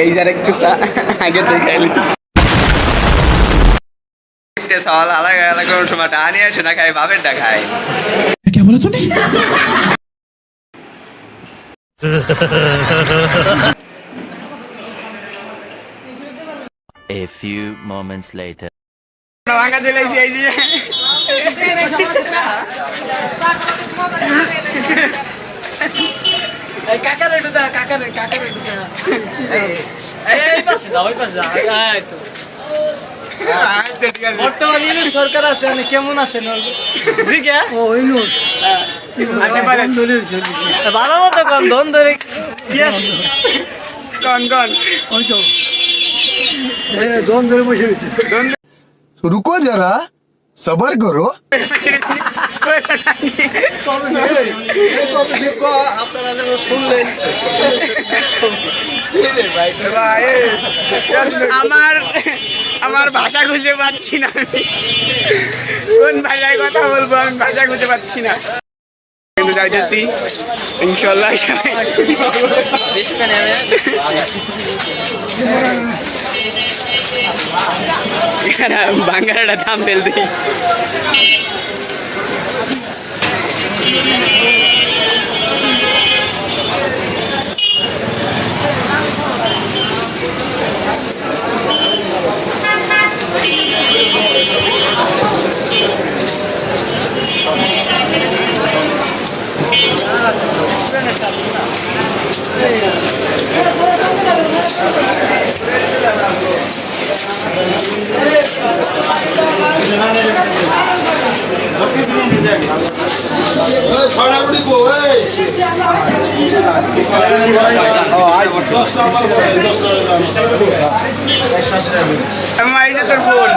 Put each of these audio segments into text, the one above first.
এই যার একটু আগে দেখাইলি সওয়াল আলাদা আলাদা করে সময় টা নিয়ে আসে না খাই বাপেরটা খায় क्या बोला तूने A few moments later. ভাঙা চলে এসে এই যে কাকার একটু দা কাকার একটু দা এই পাশে দাও এই পাশে দাও এই তো বর্তমানে সরকার আছে মানে কেমন আছে জি কে ও ইনু ভালো মতো কোন ধন ধরে কি আছে কোন ওই তো ধন ধরে বসে রয়েছে रुको जरा सबर करो আপনারা যেন শুনলেন আমার ভাষা খুঁজে পাচ্ছি না আমি কোন ভাষায় কথা বলবো আমি ভাষা খুঁজে পাচ্ছি না কিন্তু যাইতেছি ইনশাল্লাহ বাঙ্গারাটা থাম ফেলতে তোর ফোন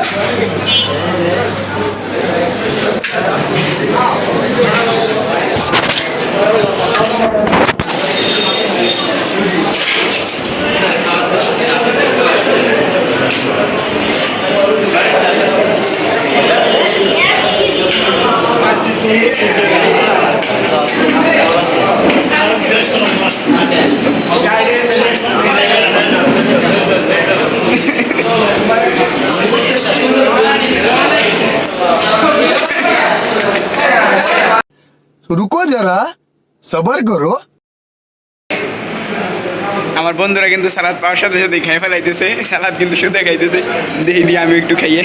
रुको जरा सबर करो আমার বন্ধুরা কিন্তু সালাদ পাওয়ার সাথে সাথে খেয়ে ফেলাইতেছে সালাদ কিন্তু শুধু খাইতেছে দেখি দিয়ে আমি একটু খাইয়ে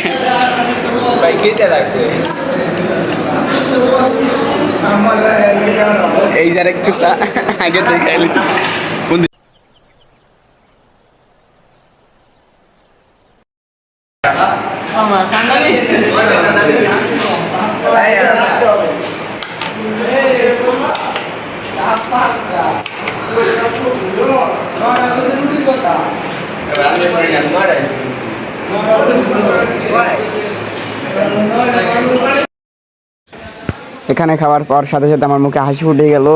ভাই খেতে লাগছে এই যার একটু আগে দেখাইলি আমার সান্দালি এখানে খাবার পাওয়ার সাথে সাথে আমার মুখে হাসি ফুটে গেল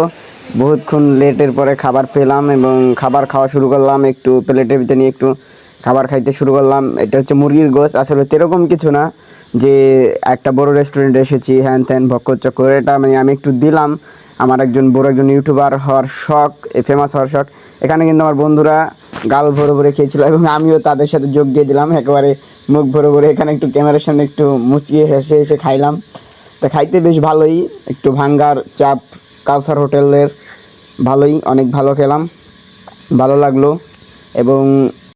বহুতক্ষণ লেটের পরে খাবার পেলাম এবং খাবার খাওয়া শুরু করলাম একটু প্লেটের ভিতরে নিয়ে একটু খাবার খাইতে শুরু করলাম এটা হচ্ছে মুরগির গোশ আসলে এরকম কিছু না যে একটা বড় রেস্টুরেন্টে এসেছি হ্যান ত্যান ভক্কর এটা মানে আমি একটু দিলাম আমার একজন ইউটিউবার হওয়ার শখ ফেমাস হওয়ার শখ এখানে কিন্তু আমার বন্ধুরা গাল ভরে ভরে খেয়েছিল এবং আমিও তাদের সাথে যোগ দিয়ে দিলাম একেবারে মুখ ভরে ভরে এখানে একটু ক্যামেরার সামনে একটু মুচিয়ে হেসে খাইলাম তা খাইতে বেশ ভালোই একটু ভাঙ্গার চাপ কাউসার হোটেলের ভালোই অনেক ভালো খেলাম ভালো লাগলো এবং